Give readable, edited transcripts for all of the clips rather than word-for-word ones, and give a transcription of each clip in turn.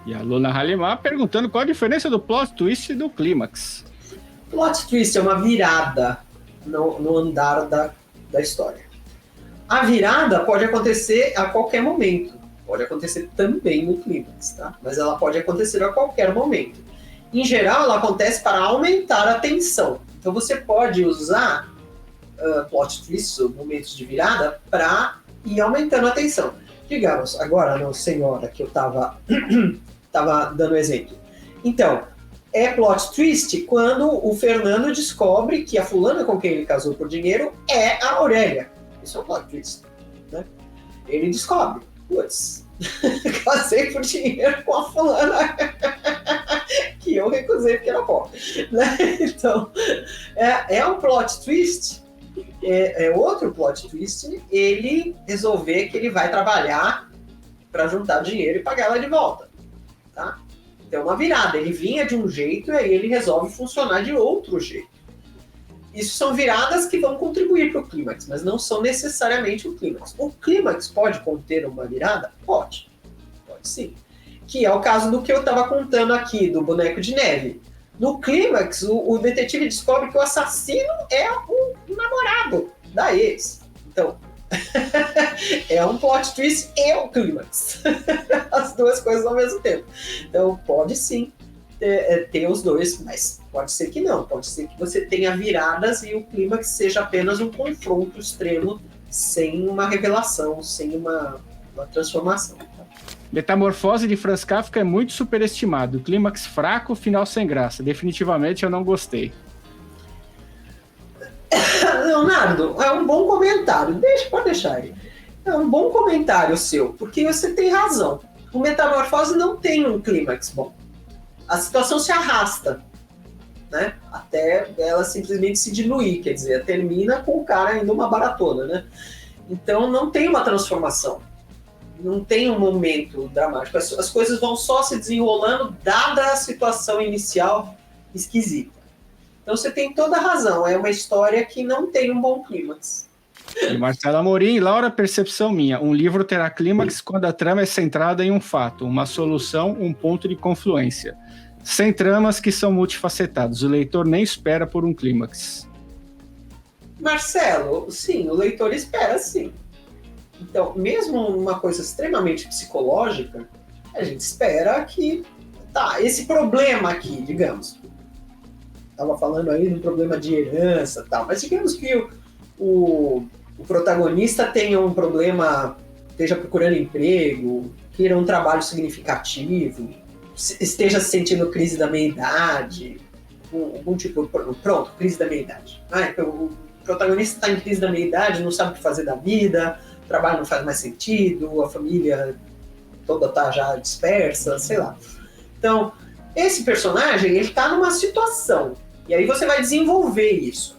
E a Luna Halimar perguntando qual a diferença do plot twist e do clímax. Plot twist é uma virada no andar da história. A virada pode acontecer a qualquer momento. Pode acontecer também no clímax, tá? Mas ela pode acontecer a qualquer momento. Em geral, ela acontece para aumentar a tensão. Então você pode usar plot twists ou momentos de virada para ir aumentando a tensão. Digamos, agora, não, senhora, que eu estava dando exemplo. Então, é plot twist quando o Fernando descobre que a fulana com quem ele casou por dinheiro é a Aurélia. Isso é um plot twist, né? Ele descobre, putz, casei por dinheiro com a fulana que eu recusei porque era pobre, né? Então, é um plot twist, é outro plot twist, ele resolver que ele vai trabalhar para juntar dinheiro e pagar ela de volta, tá? Então, é uma virada. Ele vinha de um jeito e aí ele resolve funcionar de outro jeito. Isso são viradas que vão contribuir para o clímax, mas não são necessariamente o clímax. O clímax pode conter uma virada? Pode. Pode sim. Que é o caso do que eu estava contando aqui, do boneco de neve. No clímax, o detetive descobre que o assassino é o namorado da ex. Então, é um plot twist e um clímax. As duas coisas ao mesmo tempo. Então, pode sim ter os dois, mas pode ser que não. Pode ser que você tenha viradas e o clímax seja apenas um confronto extremo sem uma revelação, sem uma transformação. Metamorfose de Franz Kafka é muito superestimado. Clímax fraco, final sem graça. Definitivamente eu não gostei. Leonardo, é um bom comentário. Pode deixar aí. É um bom comentário seu, porque você tem razão. O Metamorfose não tem um clímax bom. A situação se arrasta, né? Até ela simplesmente se diluir, quer dizer, termina com o cara indo uma baratona, né? Então não tem uma transformação. Não tem um momento dramático. As coisas vão só se desenrolando dada a situação inicial esquisita. Então você tem toda a razão. É uma história que não tem um bom clímax. E Marcelo Amorim, Laura, percepção minha. Um livro terá clímax quando a trama é centrada em um fato, uma solução, um ponto de confluência. Sem tramas que são multifacetados. O leitor nem espera por um clímax. Marcelo, sim, o leitor espera sim. Então, mesmo uma coisa extremamente psicológica, a gente espera que... Tá, esse problema aqui, digamos... Estava falando aí de um problema de herança e tal, mas digamos que o protagonista tenha um problema, esteja procurando emprego, queira um trabalho significativo, esteja sentindo crise da meia-idade, algum tipo... Pronto, crise da meia-idade. O protagonista está em crise da meia-idade, não sabe o que fazer da vida... O trabalho não faz mais sentido, a família toda tá já dispersa, sei lá. Então, esse personagem, ele tá numa situação, e aí você vai desenvolver isso.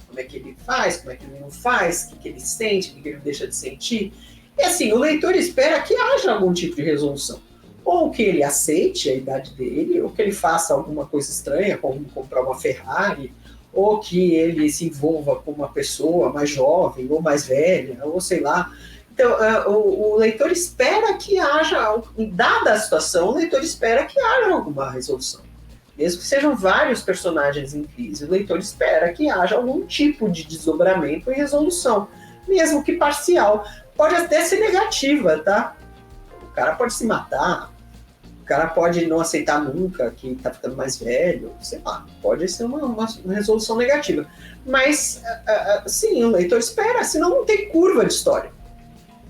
Como é que ele faz, como é que ele não faz, o que ele sente, o que ele deixa de sentir. E assim, o leitor espera que haja algum tipo de resolução. Ou que ele aceite a idade dele, ou que ele faça alguma coisa estranha, como comprar uma Ferrari, ou que ele se envolva com uma pessoa mais jovem, ou mais velha, ou sei lá. Então, o leitor espera que haja, dada a situação, o leitor espera que haja alguma resolução. Mesmo que sejam vários personagens em crise, o leitor espera que haja algum tipo de desdobramento e resolução, mesmo que parcial. Pode até ser negativa, tá? O cara pode se matar, o cara pode não aceitar nunca que tá ficando mais velho, sei lá, pode ser uma resolução negativa. Mas, sim, o leitor espera, senão não tem curva de história.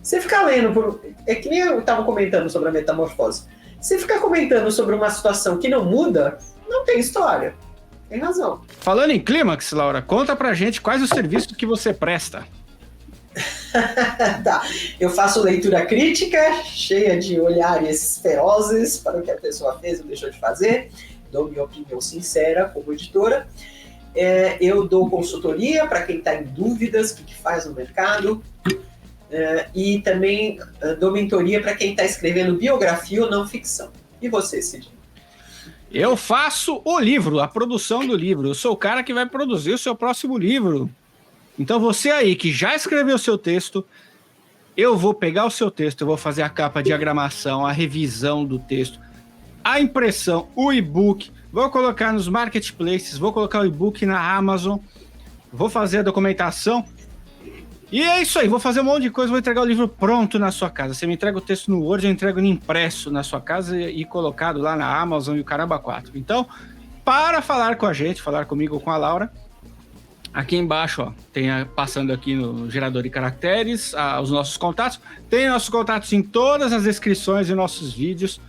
Você ficar lendo, é que nem eu estava comentando sobre a metamorfose, você ficar comentando sobre uma situação que não muda, não tem história. Tem razão. Falando em clímax, Laura, conta pra gente quais os serviços que você presta. Tá. Eu faço leitura crítica, cheia de olhares ferozes para o que a pessoa fez ou deixou de fazer. Dou minha opinião sincera como editora. Eu dou consultoria para quem está em dúvidas do que faz no mercado. E também dou mentoria para quem está escrevendo biografia ou não ficção. E você, Cid? Eu faço o livro, a produção do livro. Eu sou o cara que vai produzir o seu próximo livro. Então você aí que já escreveu o seu texto, Eu vou pegar o seu texto, eu vou fazer a capa, a diagramação, a revisão do texto, a impressão, o e-book, vou colocar nos marketplaces, vou colocar o e-book na Amazon, vou fazer a documentação. E é isso aí, vou fazer um monte de coisa, vou entregar o livro pronto na sua casa. Você me entrega o texto no Word, eu entrego ele impresso na sua casa e colocado lá na Amazon e o caramba 4. Então, para falar com a gente, falar comigo ou com a Laura, aqui embaixo, ó, tem passando aqui no gerador de caracteres, os nossos contatos. Tem nossos contatos em todas as descrições de nossos vídeos.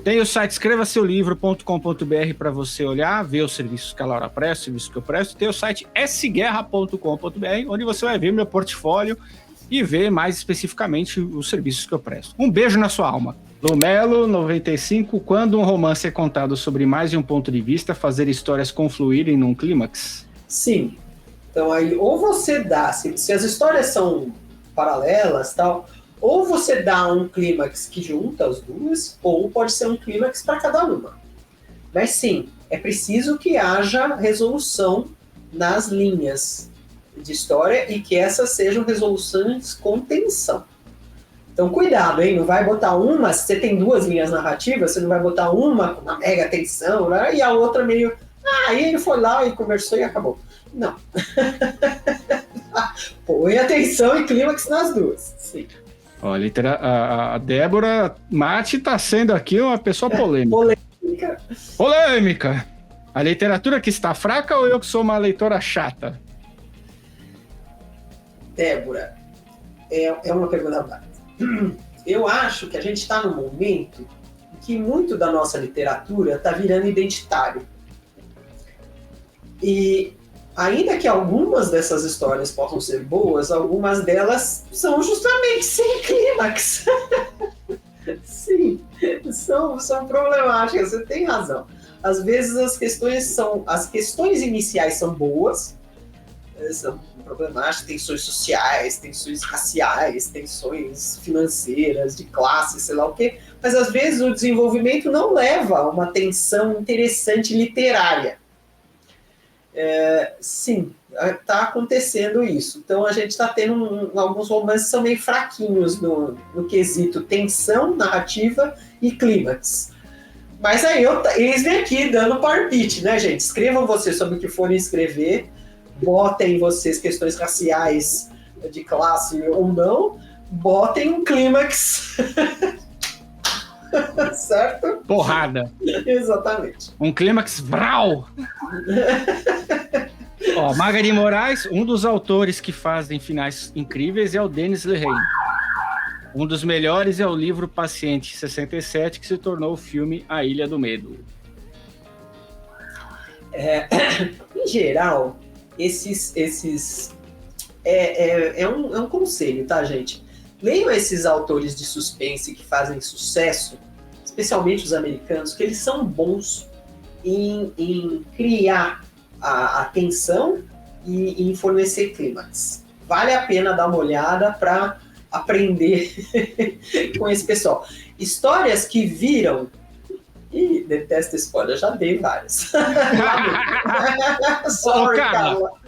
Tem o site escrevasseulivro.com.br para você olhar, ver os serviços que a Laura presta, os serviços que eu presto. Tem o site sguerra.com.br, onde você vai ver meu portfólio e ver mais especificamente os serviços que eu presto. Um beijo na sua alma. Lomelo, 95. Quando um romance é contado sobre mais de um ponto de vista, fazer histórias confluírem num clímax? Sim. Então aí, ou você dá, se as histórias são paralelas, tal, ou você dá um clímax que junta as duas, ou pode ser um clímax para cada uma. Mas sim, é preciso que haja resolução nas linhas de história e que essas sejam resoluções com tensão. Então cuidado, hein? Não vai botar uma, se você tem duas linhas narrativas, você não vai botar uma com uma mega tensão, né? E a outra meio... aí ele foi lá e conversou e acabou. Não. Põe atenção e clímax nas duas. Sim. Olha, a Débora Mate está sendo aqui uma pessoa polêmica. Polêmica! A literatura que está fraca ou eu que sou uma leitora chata? Débora, é uma pergunta válida. Eu acho que a gente está num momento em que muito da nossa literatura está virando identitário. E ainda que algumas dessas histórias possam ser boas, algumas delas são justamente sem clímax. Sim, são problemáticas, você tem razão. Às vezes as questões iniciais são boas, são problemáticas, tensões sociais, tensões raciais, tensões financeiras, de classe, sei lá o quê, mas às vezes o desenvolvimento não leva a uma tensão interessante literária. Sim, está acontecendo isso. Então a gente está tendo alguns romances que são meio fraquinhos no quesito tensão, narrativa e clímax. Mas aí eles vêm aqui dando palpite, né, gente? Escrevam vocês sobre o que forem escrever, botem vocês questões raciais, de classe ou não, botem um clímax. Certo? Porrada. Exatamente. Um clímax vral. Ó, Margaret Moraes, um dos autores que fazem finais incríveis é o Denis Lehane. Um dos melhores é o livro Paciente 67, que se tornou o filme A Ilha do Medo. Em geral, é um conselho, tá, gente? Leiam esses autores de suspense que fazem sucesso, especialmente os americanos, que eles são bons em criar a tensão e em fornecer clímax. Vale a pena dar uma olhada para aprender com esse pessoal. Histórias que viram... Ih, detesto spoiler, já dei várias. Sorry,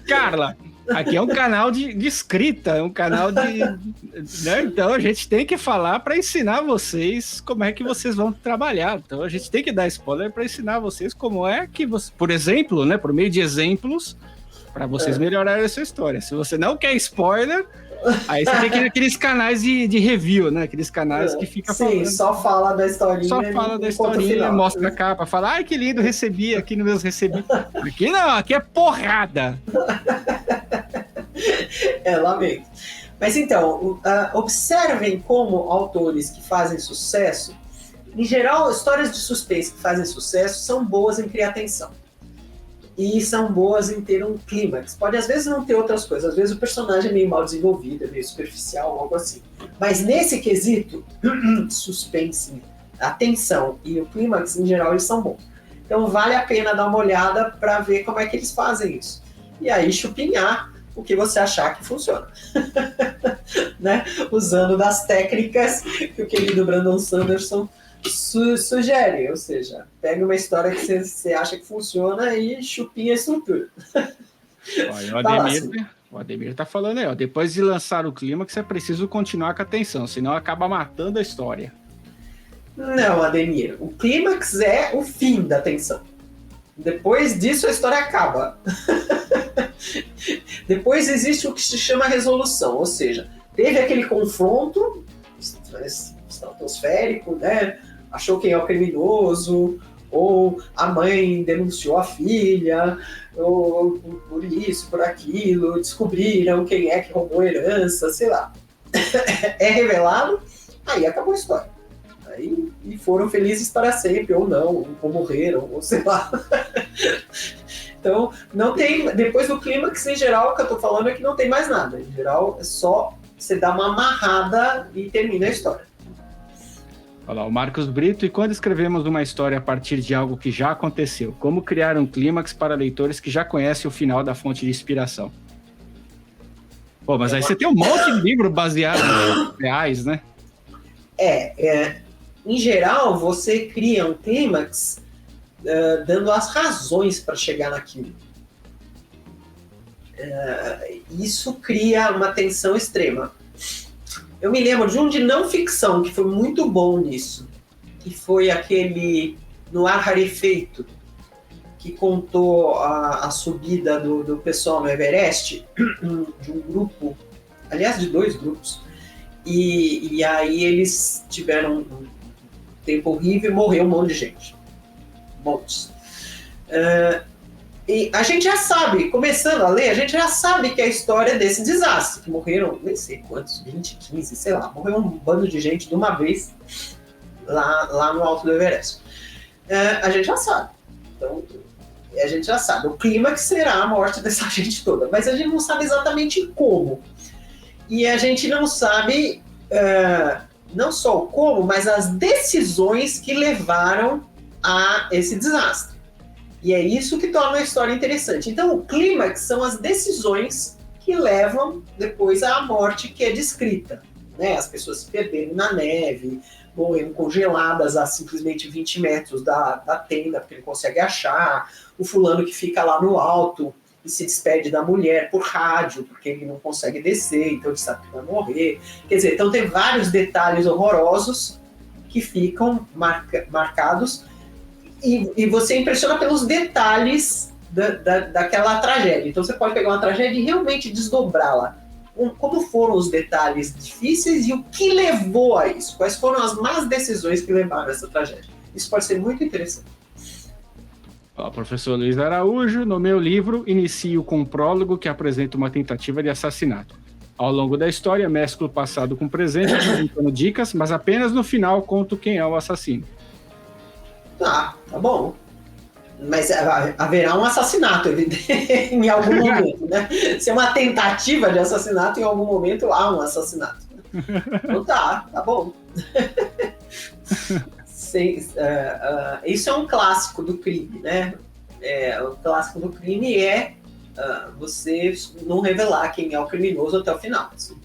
Carla, aqui é um canal de escrita, é um canal de... né? Então a gente tem que falar para ensinar vocês como é que vocês vão trabalhar. Então a gente tem que dar spoiler para ensinar vocês como é que você... Por exemplo, né, por meio de exemplos, para vocês melhorarem essa história. Se você não quer spoiler... Aí você tem que ir naqueles canais de review, né? Aqueles canais que fica falando. Sim, só fala da historinha. Só fala da historinha, mostra a capa, fala, ai que lindo, recebi aqui nos meus recebi. Aqui não, aqui é porrada. Lamento. Mas então, observem como autores que fazem sucesso, em geral, histórias de suspense que fazem sucesso são boas em criar tensão. E são boas em ter um clímax. Pode às vezes não ter outras coisas, às vezes o personagem é meio mal desenvolvido, é meio superficial, algo assim. Mas nesse quesito, suspense, a tensão e o clímax, em geral, eles são bons. Então vale a pena dar uma olhada para ver como é que eles fazem isso. E aí chupinhar o que você achar que funciona. Né? Usando das técnicas que o querido Brandon Sanderson sugere, ou seja, pega uma história que você acha que funciona e chupinha a estrutura. Olha, O Ademir tá falando aí, ó. Depois de lançar o clímax, é preciso continuar com a tensão, senão acaba matando a história. Não, Ademir. O clímax é o fim da tensão. Depois disso, a história acaba. Depois existe o que se chama resolução, ou seja, teve aquele confronto estratosférico, né? Achou quem é o criminoso, ou a mãe denunciou a filha, ou por isso, por aquilo, descobriram quem é que roubou a herança, sei lá. É revelado, aí acabou a história. Aí, e foram felizes para sempre, ou não, ou morreram, ou sei lá. Então, não tem. Depois do clímax, em geral, o que eu tô falando é que não tem mais nada. Em geral, é só você dar uma amarrada e termina a história. Olha lá, o Marcos Brito, e quando escrevemos uma história a partir de algo que já aconteceu? Como criar um clímax para leitores que já conhecem o final da fonte de inspiração? Pô, mas aí você tem um monte de livro baseado em reais, né? Em geral, você cria um clímax dando as razões para chegar naquilo. Isso cria uma tensão extrema. Eu me lembro de um de não ficção que foi muito bom nisso, que foi aquele Noir Rarefeito, que contou a subida do pessoal no Everest, de um grupo, aliás, de 2 grupos, e aí eles tiveram um tempo horrível e morreu um monte de gente. Montes. E a gente já sabe, começando a ler, a gente já sabe que é a história desse desastre, que morreram, nem sei quantos, 20, 15, sei lá, morreu um bando de gente de uma vez lá no alto do Everest. A gente já sabe. Então, a gente já sabe. O clímax será a morte dessa gente toda, mas a gente não sabe exatamente como. E a gente não sabe não só o como, mas as decisões que levaram a esse desastre. E é isso que torna a história interessante. Então, o clímax são as decisões que levam depois à morte que é descrita. Né? As pessoas se perderam na neve, morrendo congeladas a simplesmente 20 metros da tenda, porque ele consegue achar. O fulano que fica lá no alto e se despede da mulher por rádio, porque ele não consegue descer, então ele sabe que vai morrer. Quer dizer, então tem vários detalhes horrorosos que ficam marcados e você impressiona pelos detalhes daquela tragédia. Então você pode pegar uma tragédia e realmente desdobrá-la. Como foram os detalhes difíceis e o que levou a isso? Quais foram as más decisões que levaram a essa tragédia? Isso pode ser muito interessante. Olá, professor Luiz Araújo. No meu livro, inicio com um prólogo que apresenta uma tentativa de assassinato. Ao longo da história, mesclo o passado com o presente, apresentando dicas, mas apenas no final conto quem é o assassino. Tá bom. Mas haverá um assassinato em algum momento, né? Se é uma tentativa de assassinato, em algum momento há um assassinato. Então tá bom. Isso é um clássico do crime, né? O clássico do crime é você não revelar quem é o criminoso até o final. Assim.